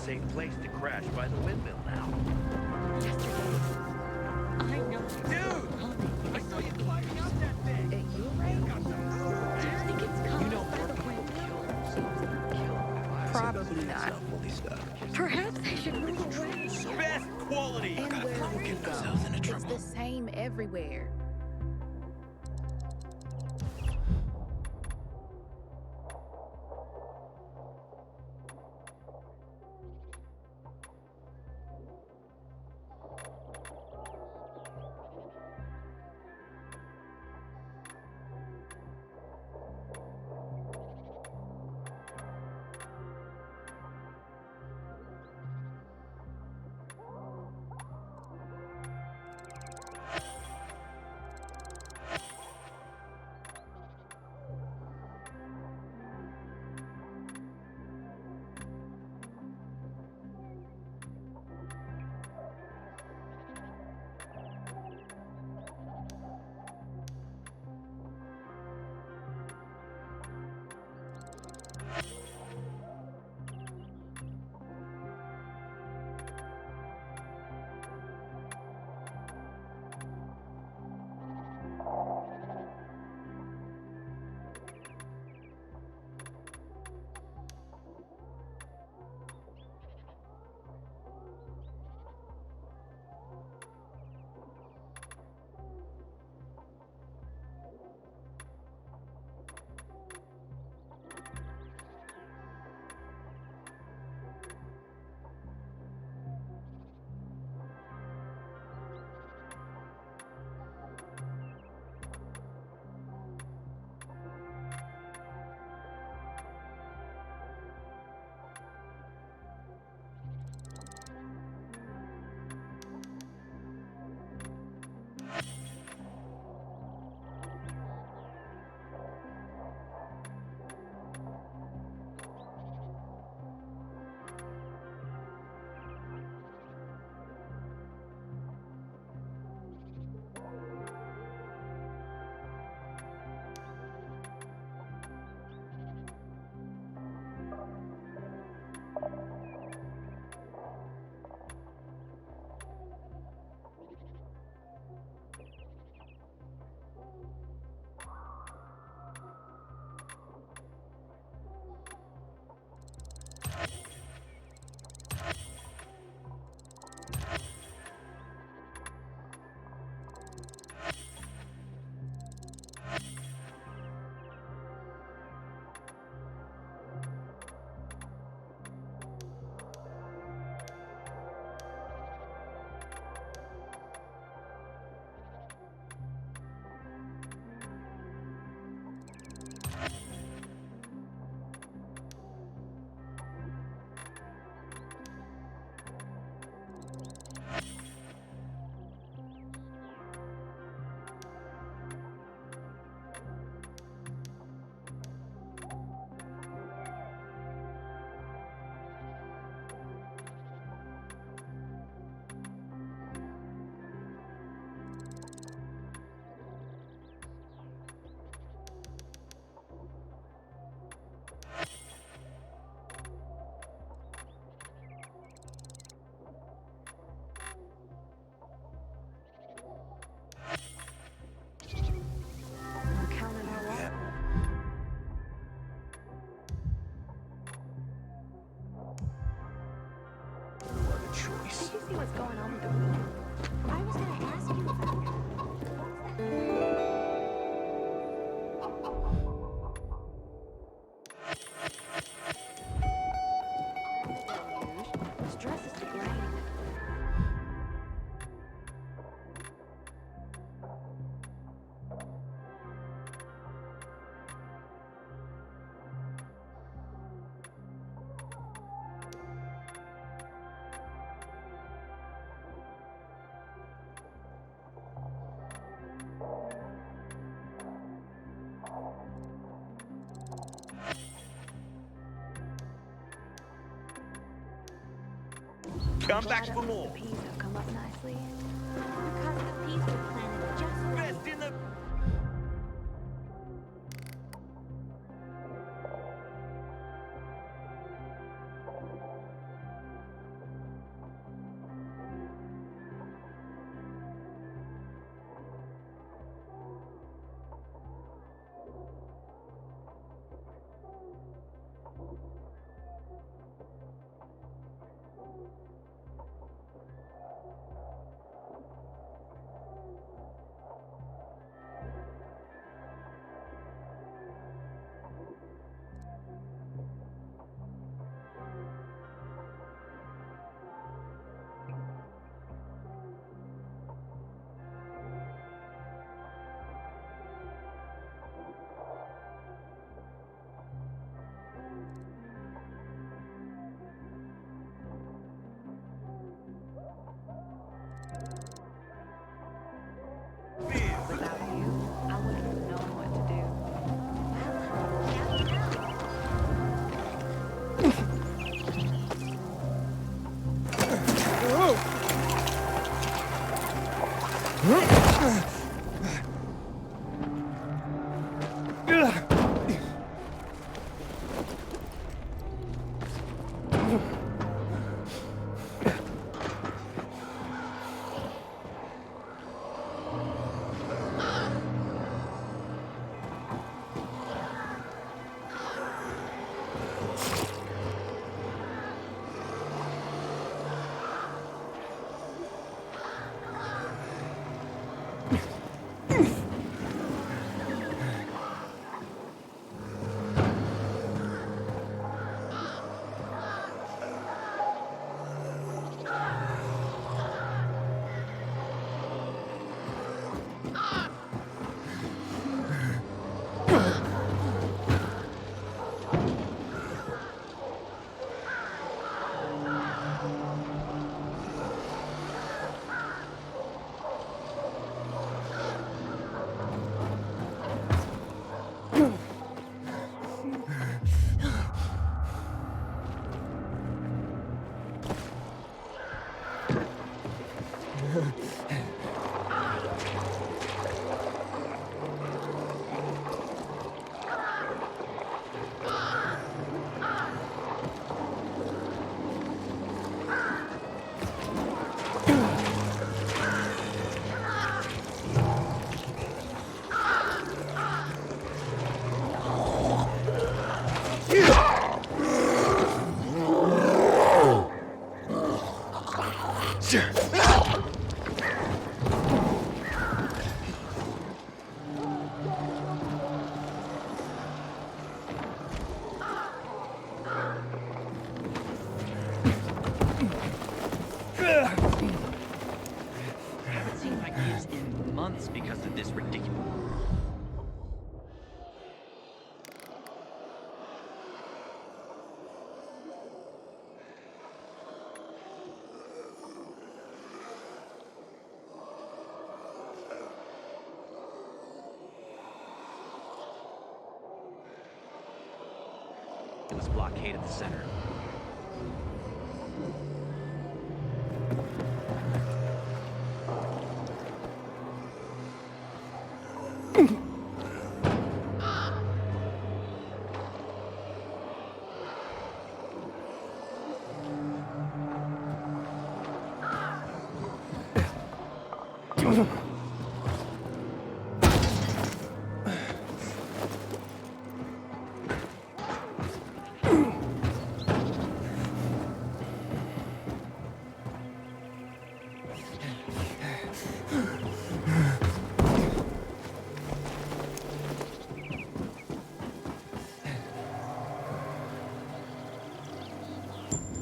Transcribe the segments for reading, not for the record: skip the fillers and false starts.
safe place to crash by the windmill now. Yesterday, I know. Dude! I saw you climbing up that thing! At your rate, do you think it's coming You know, by the more people windmill? kill themselves. Probably not. Perhaps they should move away. Best quality! And wherever you go, it's the same everywhere. Did you see what's going on with the room? I was gonna ask you about that. This dress is degrading. Come back for more. The peas have come up nicely. Because the peas were planted just right. Best in the... Without you, I wouldn't have known what to do. Haven't seen my kids in months because of this ridiculous... blockade at the center.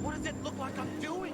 What does it look like I'm doing?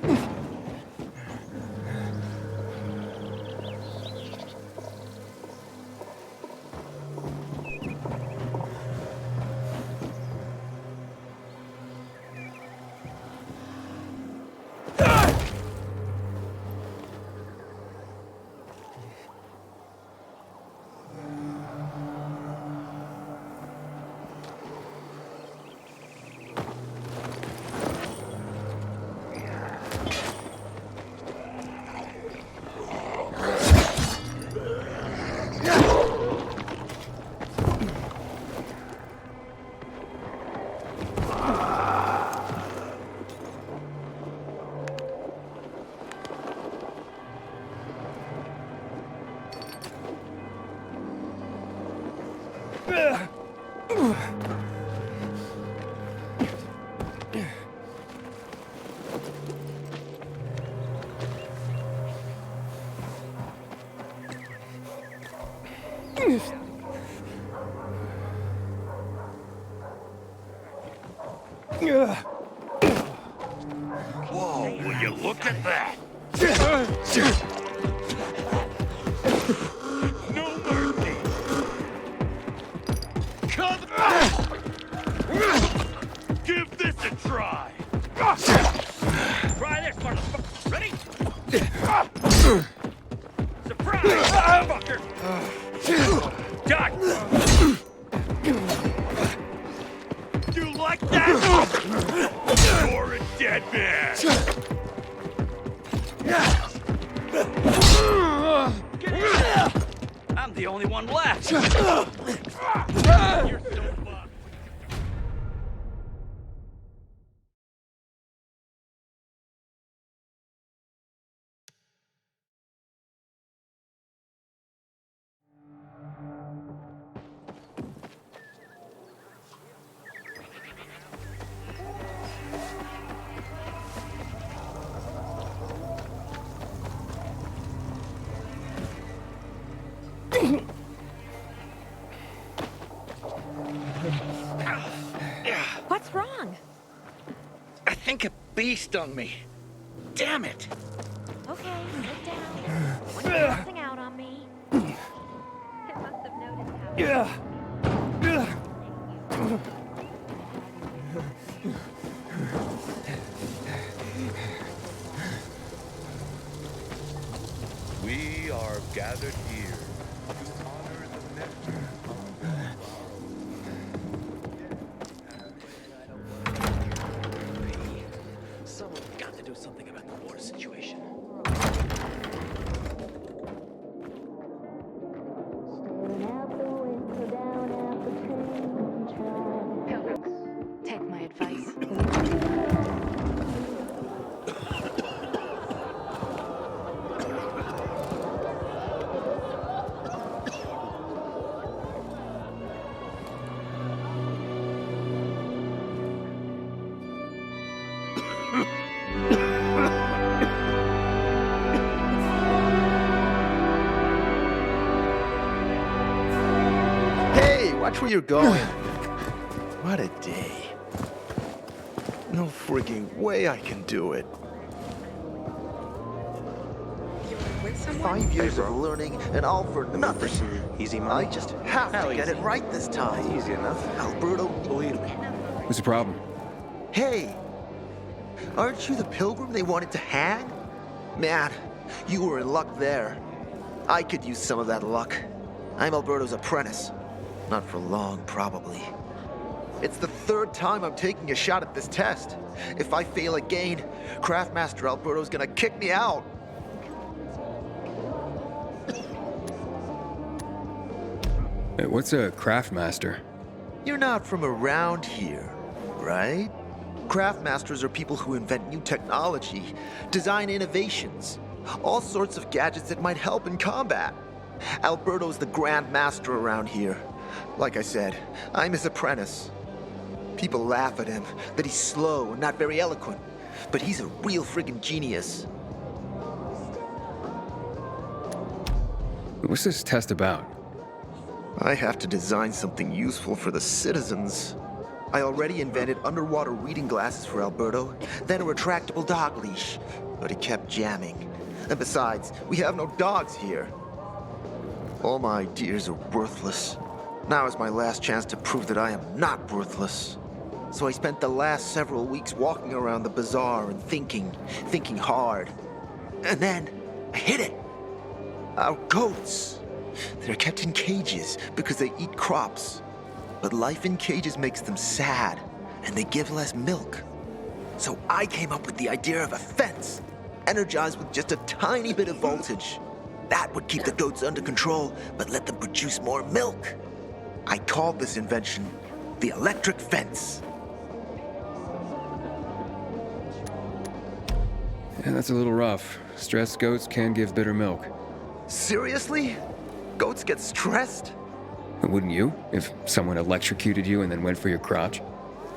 Whoa, will you look at that? No mercy! Come Give this a try! Try this, motherfucker! Ready? Surprise, motherfucker! Duck! You like that? You're a dead man! I'm the only one left. You're so fucked. What's wrong? I think a bee stung me. Damn it. Okay, sit down. When you're passing out on me. It must have noticed how... We are gathered here to honor the memory of Someone's got to do something about the water situation. Pilgrims, take my advice. Hey, watch where you're going. What a day. No frigging way I can do it. 5 years of learning and all for nothing. Easy I money. just have to get it right this time. Easy enough. Alberto, believe me. What's the problem? Hey, aren't you the pilgrim they wanted to hang? Man, you were in luck there. I could use some of that luck. I'm Alberto's apprentice. Not for long, probably. It's the third time I'm taking a shot at this test. If I fail again, Craftmaster Alberto's gonna kick me out. Hey, what's a craft master? You're not from around here, right? Craftmasters are people who invent new technology, design innovations, all sorts of gadgets that might help in combat. Alberto's the Grand Master around here. Like I said, I'm his apprentice. People laugh at him, that he's slow and not very eloquent, but he's a real friggin' genius. What's this test about? I have to design something useful for the citizens. I already invented underwater reading glasses for Alberto, then a retractable dog leash, but it kept jamming. And besides, we have no dogs here. All my ideas are worthless. Now is my last chance to prove that I am not worthless. So I spent the last several weeks walking around the bazaar and thinking hard. And then, I hit it. Our goats. They're kept in cages because they eat crops. But life in cages makes them sad, and they give less milk. So I came up with the idea of a fence, energized with just a tiny bit of voltage. That would keep the goats under control, but let them produce more milk. I called this invention the electric fence. Yeah, that's a little rough. Stressed goats can give bitter milk. Seriously? Goats get stressed? Wouldn't you, if someone electrocuted you and then went for your crotch?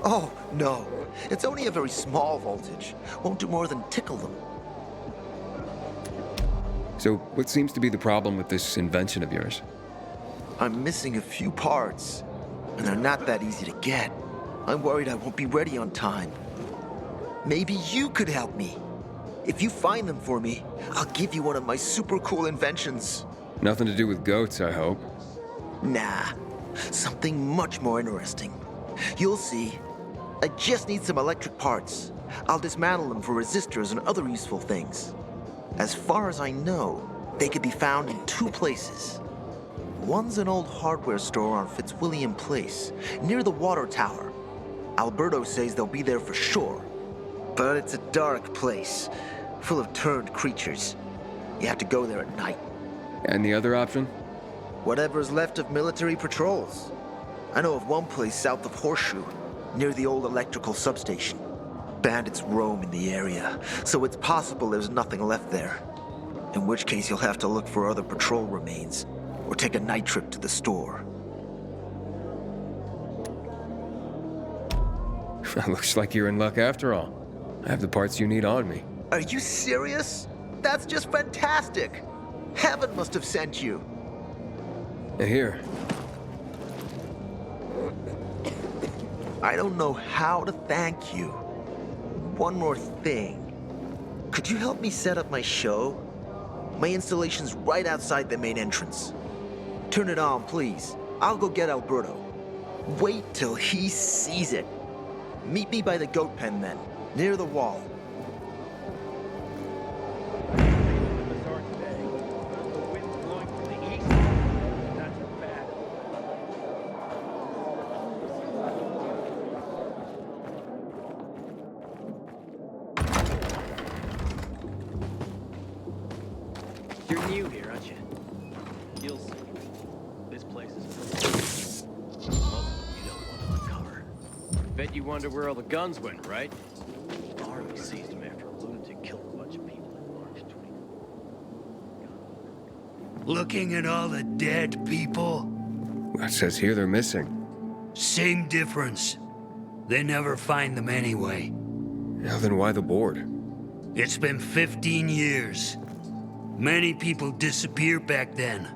Oh, no. It's only a very small voltage. Won't do more than tickle them. So, what seems to be the problem with this invention of yours? I'm missing a few parts, and they're not that easy to get. I'm worried I won't be ready on time. Maybe you could help me. If you find them for me, I'll give you one of my super cool inventions. Nothing to do with goats, I hope. Nah, something much more interesting. You'll see. I just need some electric parts. I'll dismantle them for resistors and other useful things. As far as I know, they could be found in two places. One's an old hardware store on Fitzwilliam Place, near the water tower. Alberto says they'll be there for sure. But it's a dark place, full of turned creatures. You have to go there at night. And the other option? Whatever's left of military patrols. I know of one place south of Horseshoe, near the old electrical substation. Bandits roam in the area, so it's possible there's nothing left there. In which case you'll have to look for other patrol remains, or take a night trip to the store. Looks like you're in luck after all. I have the parts you need on me. Are you serious? That's just fantastic! Heaven must have sent you. Here. I don't know how to thank you. One more thing. Could you help me set up my show? My installation's right outside the main entrance. Turn it on, please. I'll go get Alberto. Wait till he sees it. Meet me by the goat pen then, near the wall. Bazaar today. The wind's blowing from the east. That's bad. You're new here, aren't you? You'll see. This place is most of you don't want to uncover. Bet you wonder where all the guns went, right? The army seized them after a lunatic killed a bunch of people in March 20. Looking at all the dead people? It says here they're missing. Same difference. They never find them anyway. Now then why the board? It's been 15 years. Many people disappeared back then.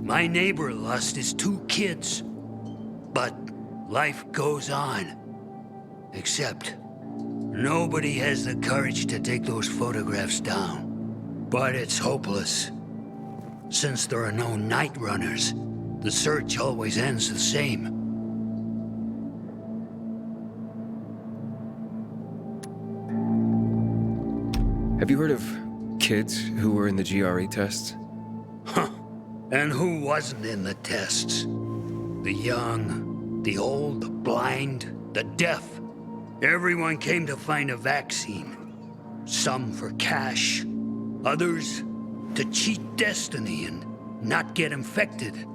My neighbor lost his 2 kids. But life goes on. Except, nobody has the courage to take those photographs down. But it's hopeless. Since there are no night runners, the search always ends the same. Have you heard of kids who were in the GRE tests? Huh. And who wasn't in the tests? The young, the old, the blind, the deaf. Everyone came to find a vaccine. Some for cash, others to cheat destiny and not get infected.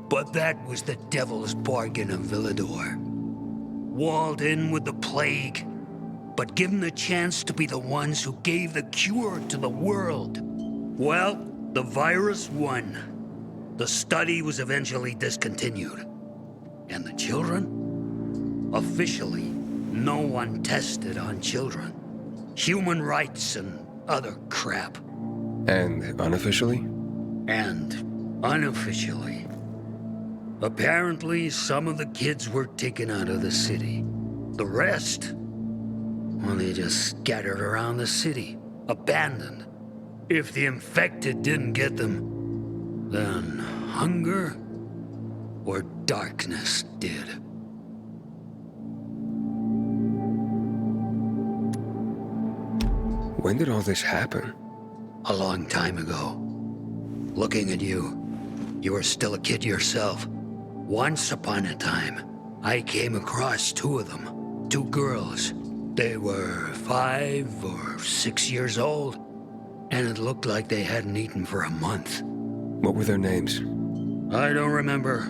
But that was the devil's bargain of Villedor. Walled in with the plague, but given the chance to be the ones who gave the cure to the world. Well, the virus won. The study was eventually discontinued. And the children? Officially, no one tested on children. Human rights and other crap. And unofficially? And unofficially, Apparently, some of the kids were taken out of the city. The rest, well, they just scattered around the city, abandoned. If the infected didn't get them, then hunger or darkness did. When did all this happen? A long time ago. Looking at you, you were still a kid yourself. Once upon a time, I came across two of them. Two girls. They were 5 or 6 years old, and it looked like they hadn't eaten for a month. What were their names? I don't remember.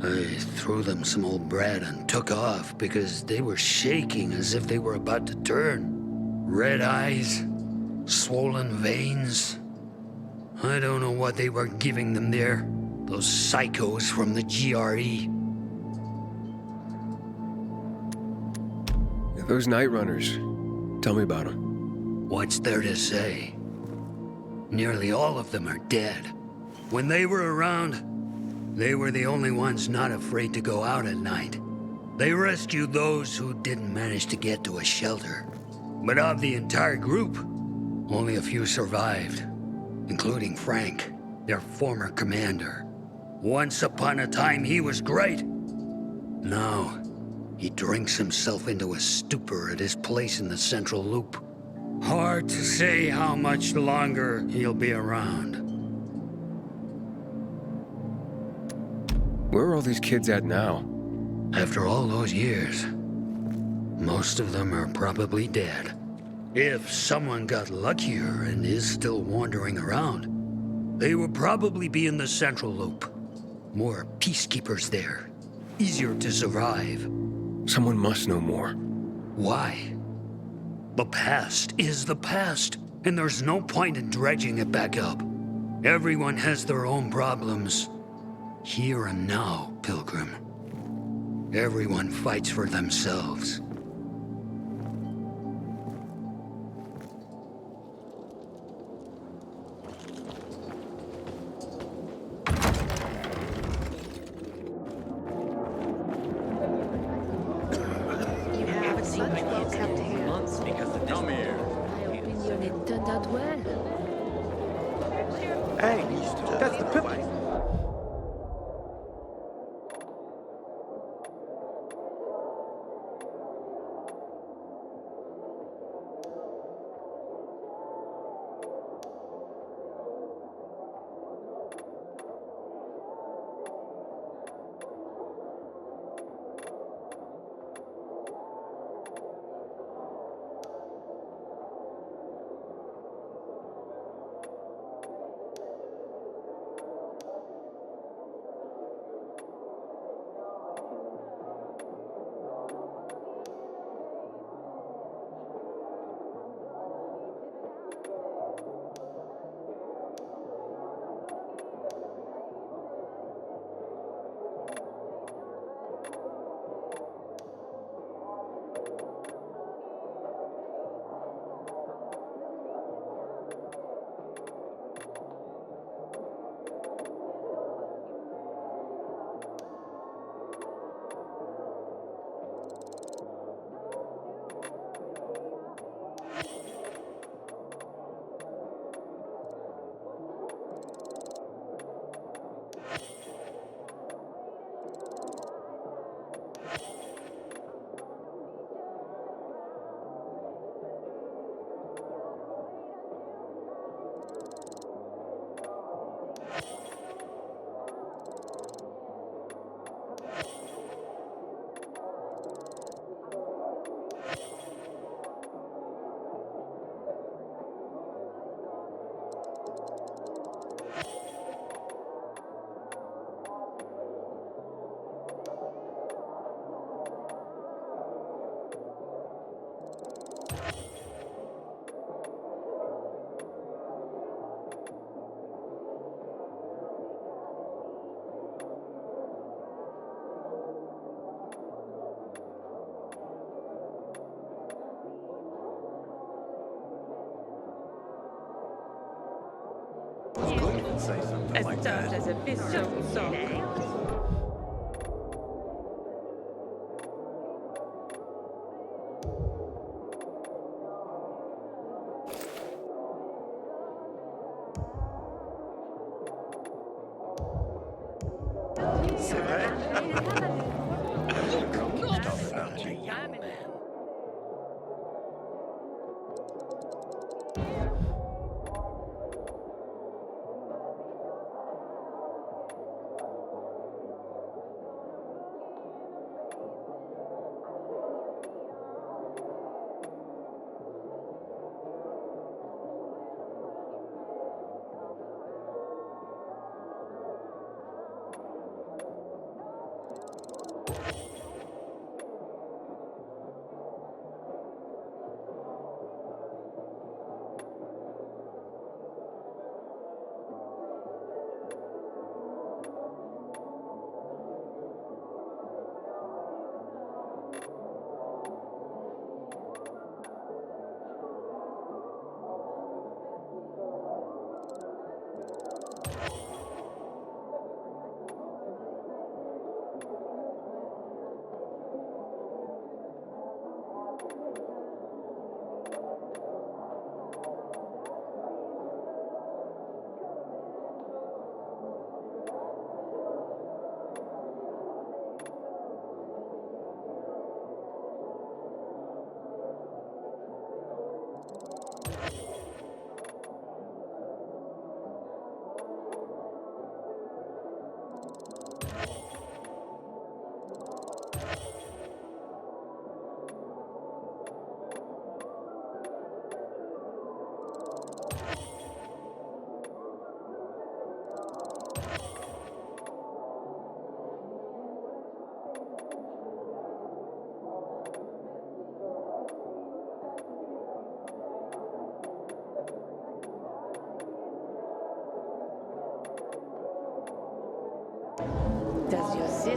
I threw them some old bread and took off because they were shaking as if they were about to turn. Red eyes, swollen veins. I don't know what they were giving them there. Those psychos from the GRE. Those night runners. Tell me about them. What's there to say? Nearly all of them are dead. When they were around, they were the only ones not afraid to go out at night. They rescued those who didn't manage to get to a shelter. But of the entire group, only a few survived, including Frank, their former commander. Once upon a time, he was great. Now, he drinks himself into a stupor at his place in the Central Loop. Hard to say how much longer he'll be around. Where are all these kids at now? After all those years, most of them are probably dead. If someone got luckier and is still wandering around, they would probably be in the Central Loop. More peacekeepers there. Easier to survive. Someone must know more. Why? The past is the past, and there's no point in dredging it back up. Everyone has their own problems. Here and now, Pilgrim. Everyone fights for themselves. You haven't seen my kids in months because of this. Come here. My opinion, it turned out well. Hey, that's the pimp. Say something like that. As a bit so sorry.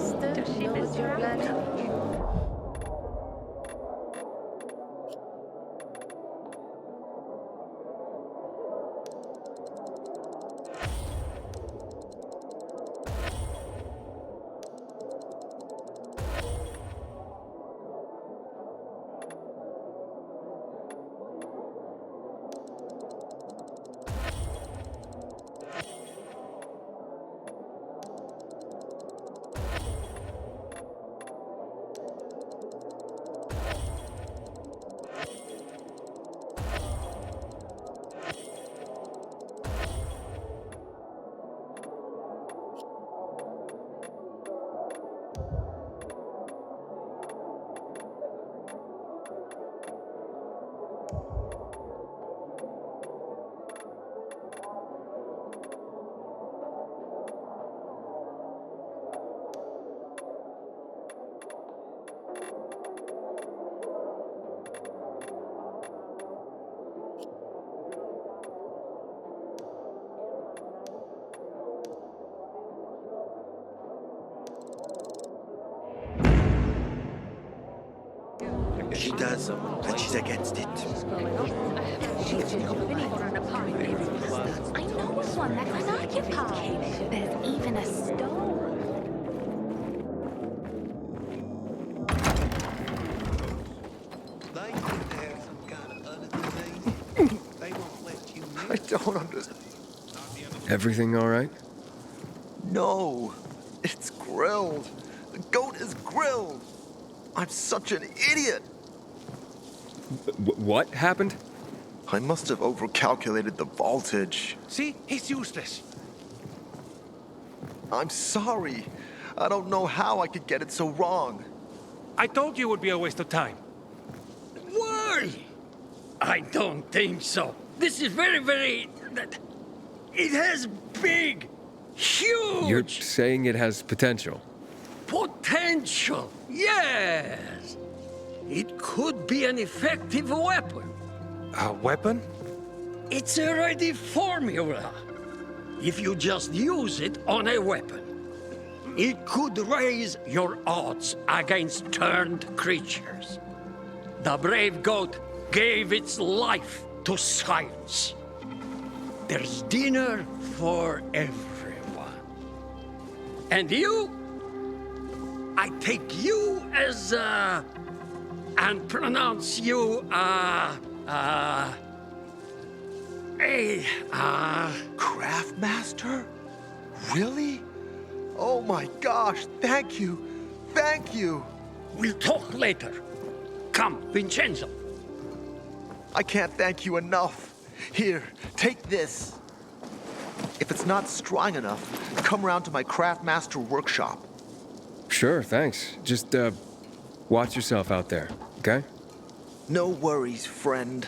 Mister, Does she know miss what you're her planning? She does, but she's against it. She's been hoping for an apartment. I know of one that's unoccupied. There's even a stove. They could have some kind of other disease. They won't let you I don't understand. Everything all right? No, it's grilled. The goat is grilled. I'm such an idiot. What happened? I must have overcalculated the voltage. See? He's useless. I'm sorry. I don't know how I could get it so wrong. I told you it would be a waste of time. Why? I don't think so. This is very... It has big, huge... You're saying it has potential. Potential, yes. It could be an effective weapon. A weapon? It's a ready formula. If you just use it on a weapon, it could raise your odds against turned creatures. The brave goat gave its life to science. There's dinner for everyone. And you? I take you as, and pronounce you, Craftmaster? Really? Oh my gosh, thank you. Thank you. We'll talk later. Come, Vincenzo. I can't thank you enough. Here, take this. If it's not strong enough, come round to my Craftmaster workshop. Sure, thanks. Just, watch yourself out there, okay? No worries, friend.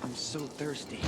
I'm so thirsty.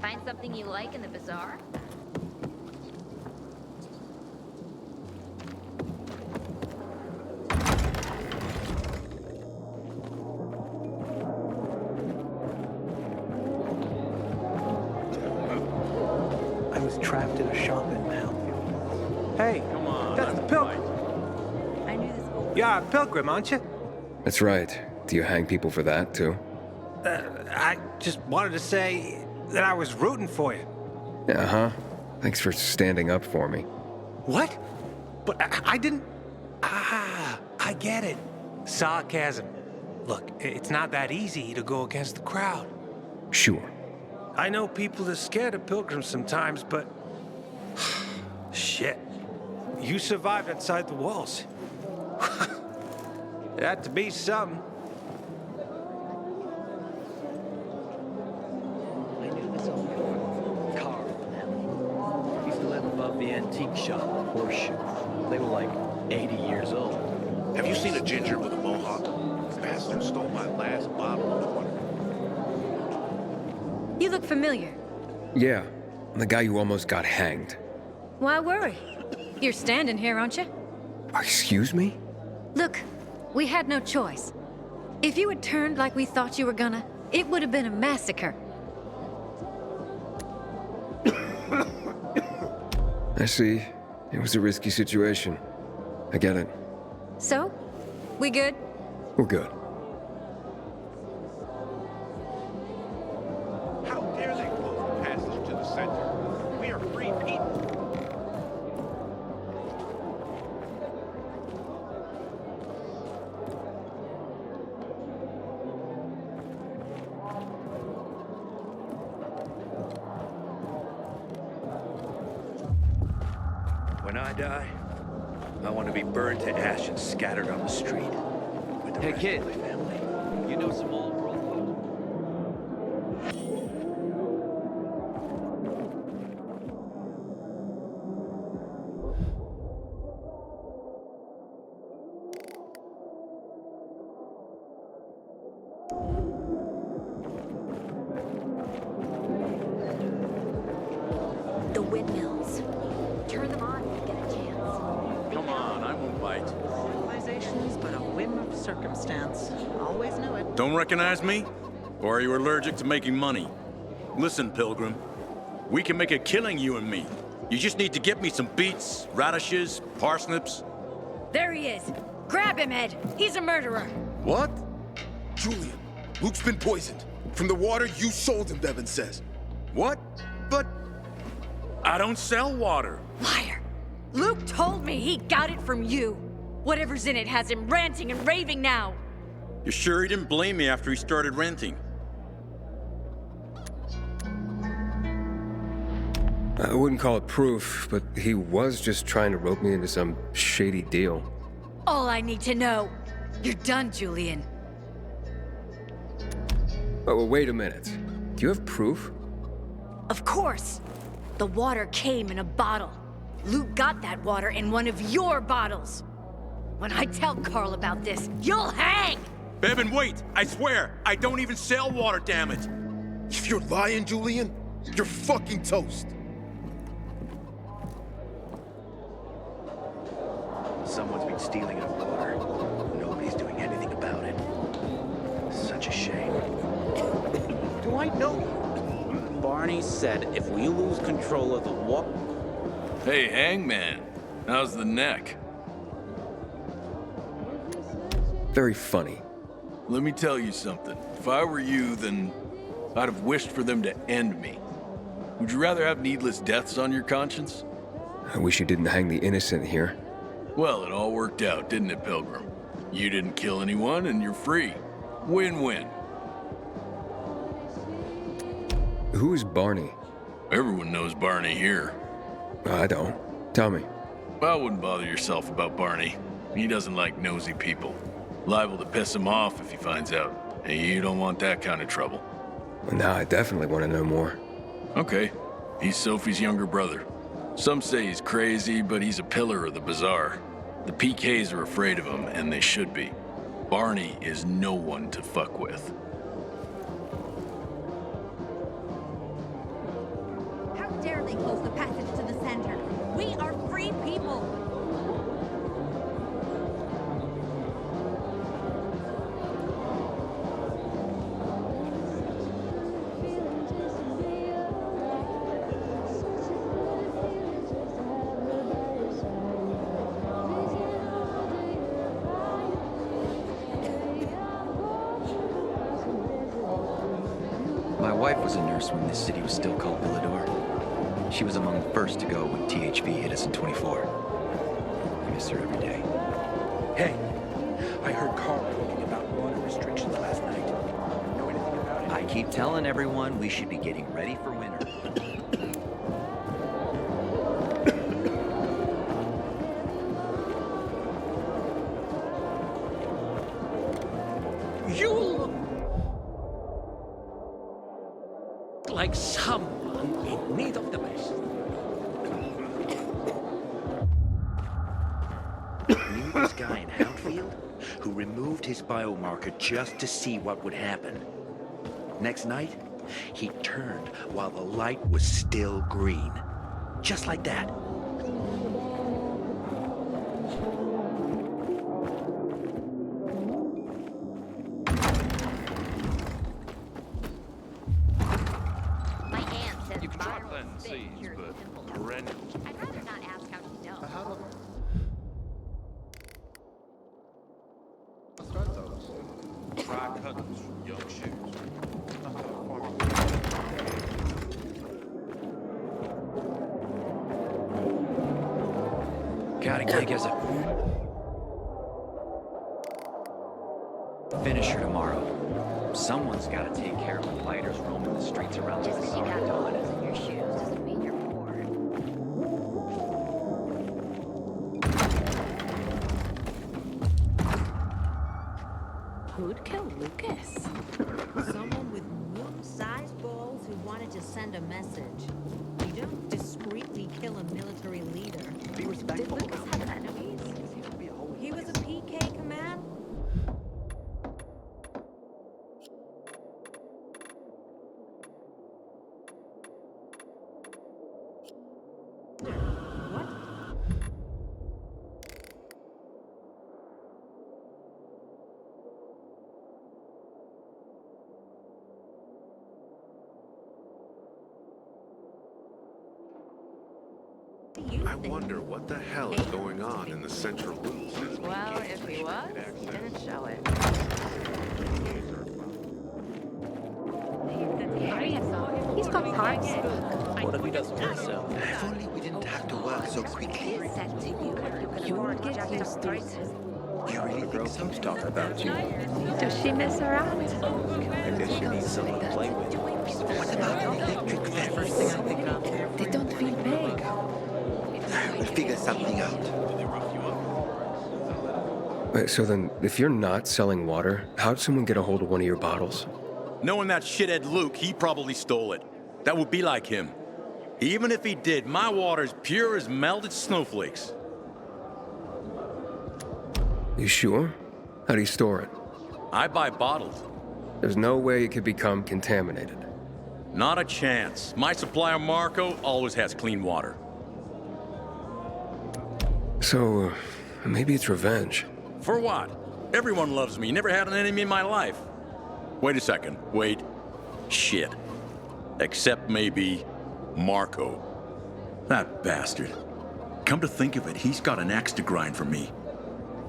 Find something you like in the bazaar? I was trapped in a shopping mall. Hey, Come on, that's the pilgrim. I knew this old You're a pilgrim, aren't you? That's right. Do you hang people for that, too? I just wanted to say that I was rooting for you. Uh-huh. Thanks for standing up for me. What? But I didn't... Ah, I get it. Sarcasm. Look, it's not that easy to go against the crowd. Sure. I know people are scared of pilgrims sometimes, but... Shit. You survived outside the walls. It had to be something. I knew this old Carl. Used to live above the antique shop, Horseshoe. They were like 80 years old. Have you seen a ginger with a mohawk? Bastard stole my last bottle of water. You look familiar. Yeah, the guy who almost got hanged. Why worry? You're standing here, aren't you? Excuse me? Look, we had no choice. If you had turned like we thought you were gonna, it would have been a massacre. I see. It was a risky situation. I get it. So, we good? We're good. How dare they close the passage to the center? We are free people. When I die, I want to be burned to ash and scattered on the street with the Hey, rest kid. of my family. You know some old world folk? The windmills. Turn them on when you get a chance. Come on, I won't bite. Civilization's but a whim of circumstance. Always knew it. Don't recognize me? Or are you allergic to making money? Listen, Pilgrim. We can make a killing, you and me. You just need to get me some beets, radishes, parsnips. There he is. Grab him, Ed. He's a murderer. What? Julian, Luke's been poisoned. From the water you sold him, Devin says. What? But I don't sell water. Liar. Luke told me he got it from you. Whatever's in it has him ranting and raving now. You sure he didn't blame me after he started renting? I wouldn't call it proof, but he was just trying to rope me into some shady deal. All I need to know. You're done, Julian. Oh, well, wait a minute. Do you have proof? Of course. The water came in a bottle. Luke got that water in one of your bottles. When I tell Carl about this, you'll hang! Bevan, wait! I swear, I don't even sell water, damn it! If you're lying, Julian, you're fucking toast. Someone's been stealing our water. Nobody's doing anything about it. Such a shame. Do I know you? Barney said if we lose control of the water... Hey, Hangman. How's the neck? Very funny. Let me tell you something. If I were you, then I'd have wished for them to end me. Would you rather have needless deaths on your conscience? I wish you didn't hang the innocent here. Well, it all worked out, didn't it, Pilgrim? You didn't kill anyone, and you're free. Win-win. Who is Barney? Everyone knows Barney here. I don't. Tell me. I wouldn't bother yourself about Barney. He doesn't like nosy people. Liable to piss him off if he finds out. And you don't want that kind of trouble. Well, now I definitely want to know more. Okay. He's Sophie's younger brother. Some say he's crazy, but he's a pillar of the Bazaar. The PKs are afraid of him, and they should be. Barney is no one to fuck with. entirely close the passage to the center. We are free people. My wife was a nurse when this city was still called Villedor. She was among the first to go when THV hit us in 24. I miss her every day. Hey, I heard Carl talking about water restrictions last night. Know anything about it? I keep telling everyone we should be getting ready for winter. You look like someone in need of the best. Knew this guy in Houndfield who removed his biomarker just to see what would happen. Next night, he turned while the light was still green. Just like that. My aunt says You can drop viral that in spit seeds, cures but pimples. perennials. I'd rather not ask how she knows. Try cutting from young shoots. Gotta gig as a finisher tomorrow. Someone's gotta take care of the fighters roaming the streets around the Just because you Bazaar got at dawn. holes in your shoes doesn't mean you're poor. Who'd kill Lucas? Someone with moon-sized balls who wanted to send a message. You don't discreetly kill a military leader. Be respectful. Did Lucas have enemies? He was a PK command. What? I wonder what the hell is going on in the central loop since we Well, gained if he was, he didn't show it. He's got parts. What if he doesn't want to sell? If only we didn't have to work so quickly. You won't get used to it. You really think so? Keeps talking about you. Does she miss her out? I guess she needs someone to play with. What about the electric First fence? thing I think of. They don't feel big. We'll figure something out. Wait, so then, if you're not selling water, how'd someone get a hold of one of your bottles? Knowing that shithead Luke, he probably stole it. That would be like him. Even if he did, my water's pure as melted snowflakes. You sure? How do you store it? I buy bottled. There's no way it could become contaminated. Not a chance. My supplier Marco always has clean water. So, maybe it's revenge. For what? Everyone loves me. Never had an enemy in my life. Wait a second. Wait. Shit. Except maybe Marco. That bastard. Come to think of it, he's got an axe to grind for me.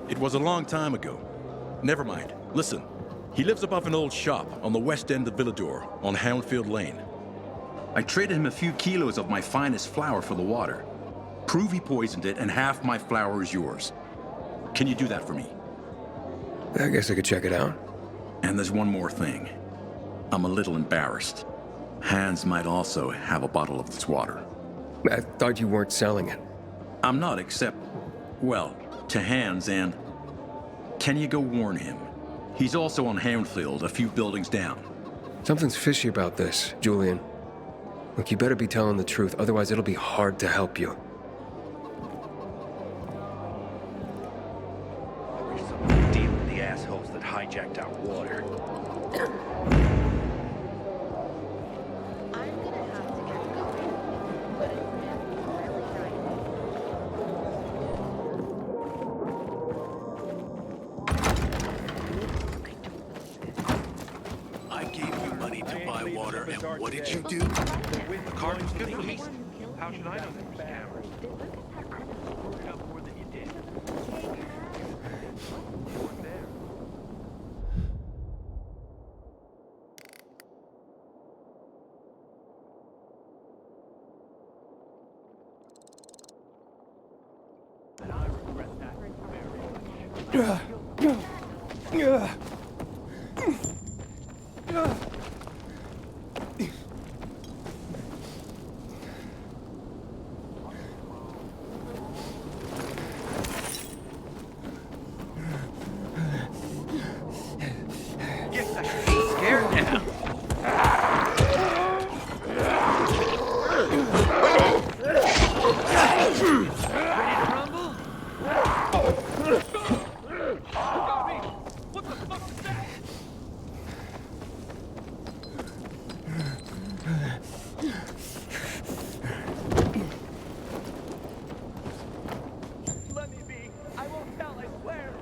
It was a long time ago. Never mind. Listen. He lives above an old shop on the west end of Villedor on Houndfield Lane. I traded him a few kilos of my finest flour for the water. Prove he poisoned it and half my flour is yours. Can you do that for me? I guess I could check it out. And there's one more thing. I'm a little embarrassed. Hans might also have a bottle of this water. I thought you weren't selling it. I'm not, except, well, to Hans and... Can you go warn him? He's also on Houndfield, a few buildings down. Something's fishy about this, Julian. Look, you better be telling the truth, otherwise it'll be hard to help you. Deal with the assholes that hijacked our water. I'm gonna have to get going. What did you do? The wind blowing from the east. How should I know that was cameras? Screwed up more than you did. You weren't there. And I regret that very much. Scared now. Let me be. I won't tell, I swear.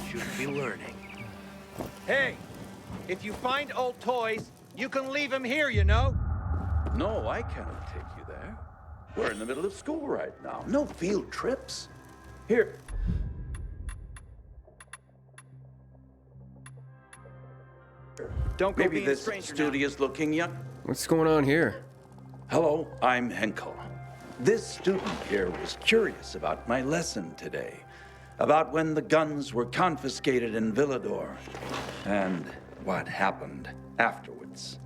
Should be learning. Hey, if you find old toys, you can leave them here, you know? No, I cannot take you there. We're in the middle of school right now. No field trips. Here. Don't go Maybe being a this stranger now. studious looking young... What's going on here? Hello, I'm Henkel. This student here was curious about my lesson today. About when the guns were confiscated in Villedor. And what happened afterwards.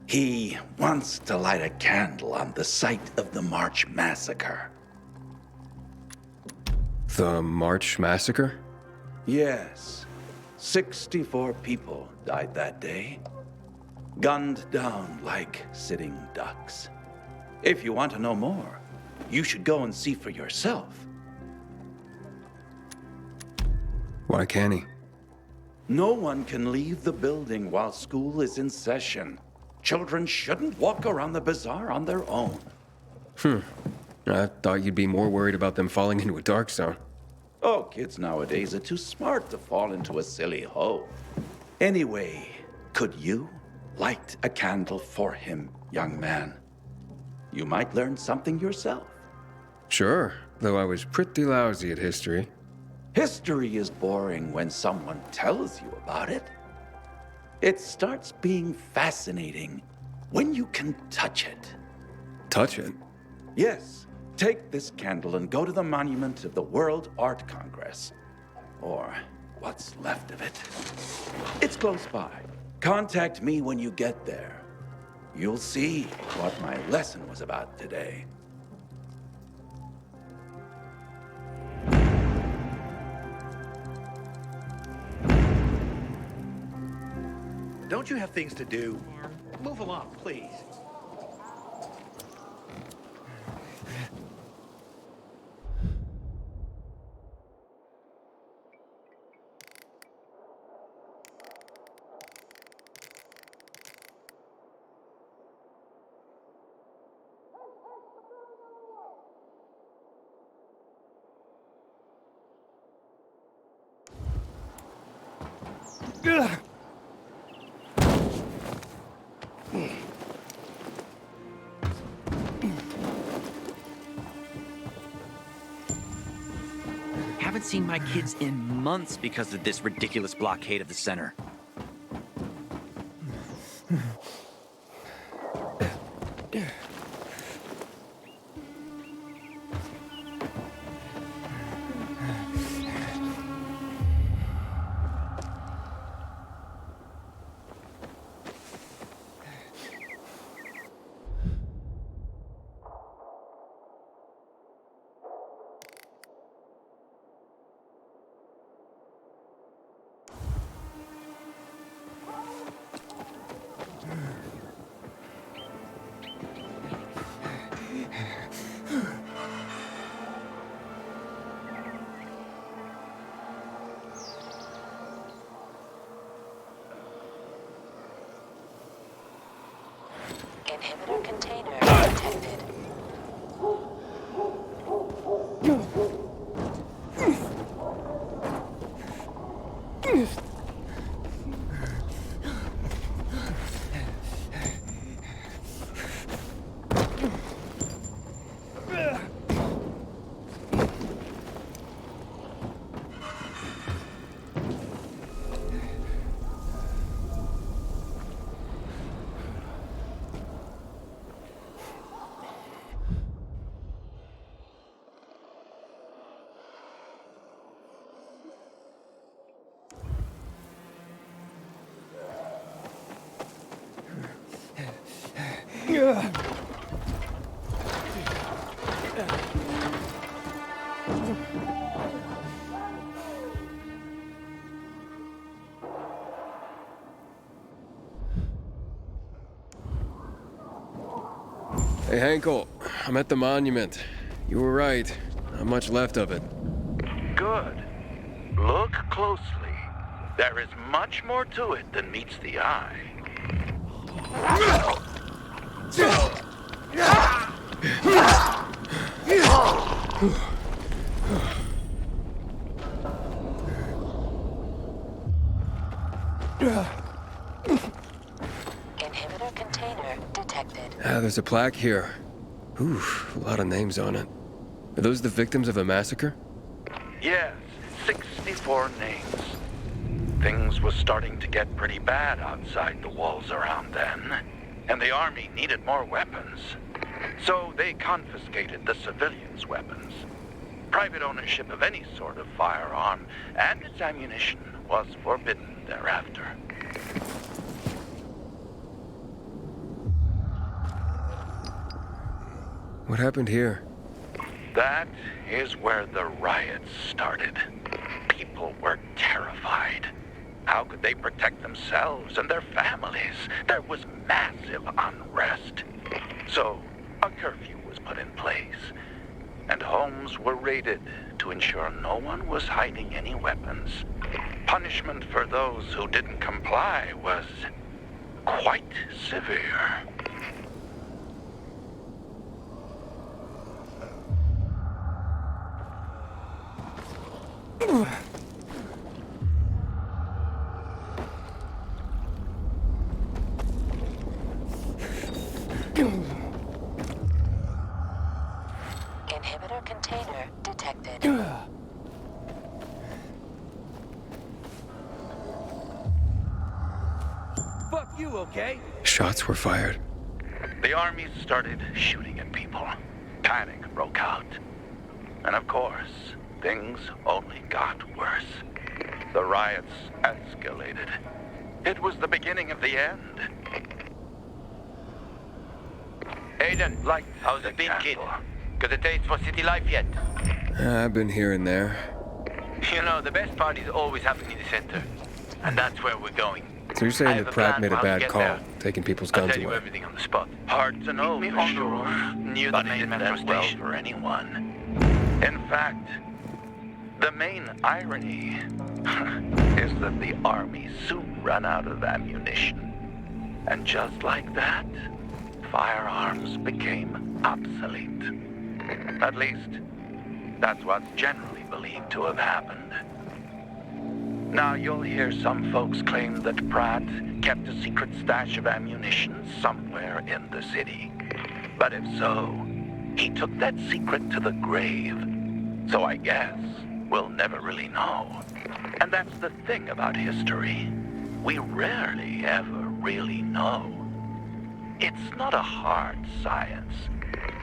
He wants to light a candle on the site of the March Massacre. The March Massacre? Yes. 64 people died that day. Gunned down like sitting ducks. If you want to know more, you should go and see for yourself. Why can't he? No one can leave the building while school is in session. Children shouldn't walk around the bazaar on their own. I thought you'd be more worried about them falling into a dark zone. Oh, kids nowadays are too smart to fall into a silly hole. Anyway, could you light a candle for him, young man? You might learn something yourself. Sure, though I was pretty lousy at history. History is boring when someone tells you about it. It starts being fascinating when you can touch it. Touch it? Yes, take this candle and go to the monument of the World Art Congress. Or what's left of it. It's close by. Contact me when you get there. You'll see what my lesson was about today. Don't you have things to do? Move along, please. Haven't seen my kids in months because of this ridiculous blockade of the center. Inhibitor container detected. Hey, Hankel, I'm at the monument. You were right. Not much left of it. Good. Look closely. There is much more to it than meets the eye. Inhibitor container detected. Ah, there's a plaque here. Oof, a lot of names on it. Are those the victims of a massacre? Yes, 64 names. Things was starting to get pretty bad outside the walls around then, and the army needed more weapons. So they confiscated the civilians' weapons. Private ownership of any sort of firearm and its ammunition was forbidden thereafter. What happened here? That is where the riots started. People were terrified. How could they protect themselves and their families? There was massive unrest. So, a curfew was put in place, and homes were raided to ensure no one was hiding any weapons. Punishment for those who didn't comply was quite severe. Inhibitor container detected. Fuck you, okay? Shots were fired. The army started shooting at people. Panic broke out. And of course, things only got worse. The riots escalated. It was the beginning of the end. Aiden, how's it been, kid? Got a taste for city life yet? I've been here and there. You know, the best parties always happen in the center. And that's where we're going. So you're saying I have that a Pratt plan made a for how to bad get call, there. taking people's I'll guns tell you away? everything on the spot. Hard to know Meet me for on the sure, roof near but the it main didn't metro end well station. for anyone. In fact, the main irony is that the army soon ran out of ammunition. And just like that, firearms became obsolete. At least, that's what's generally believed to have happened. Now, you'll hear some folks claim that Pratt kept a secret stash of ammunition somewhere in the city. But if so, he took that secret to the grave. So I guess we'll never really know. And that's the thing about history. We rarely ever really know. It's not a hard science.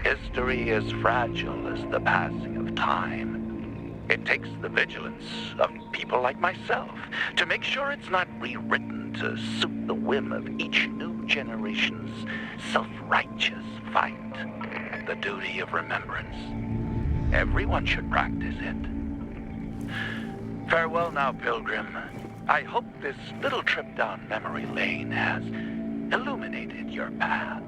History is fragile as the passing of time. It takes the vigilance of people like myself to make sure it's not rewritten to suit the whim of each new generation's self-righteous fight. The duty of remembrance. Everyone should practice it. Farewell now, Pilgrim. I hope this little trip down memory lane has illuminated your path.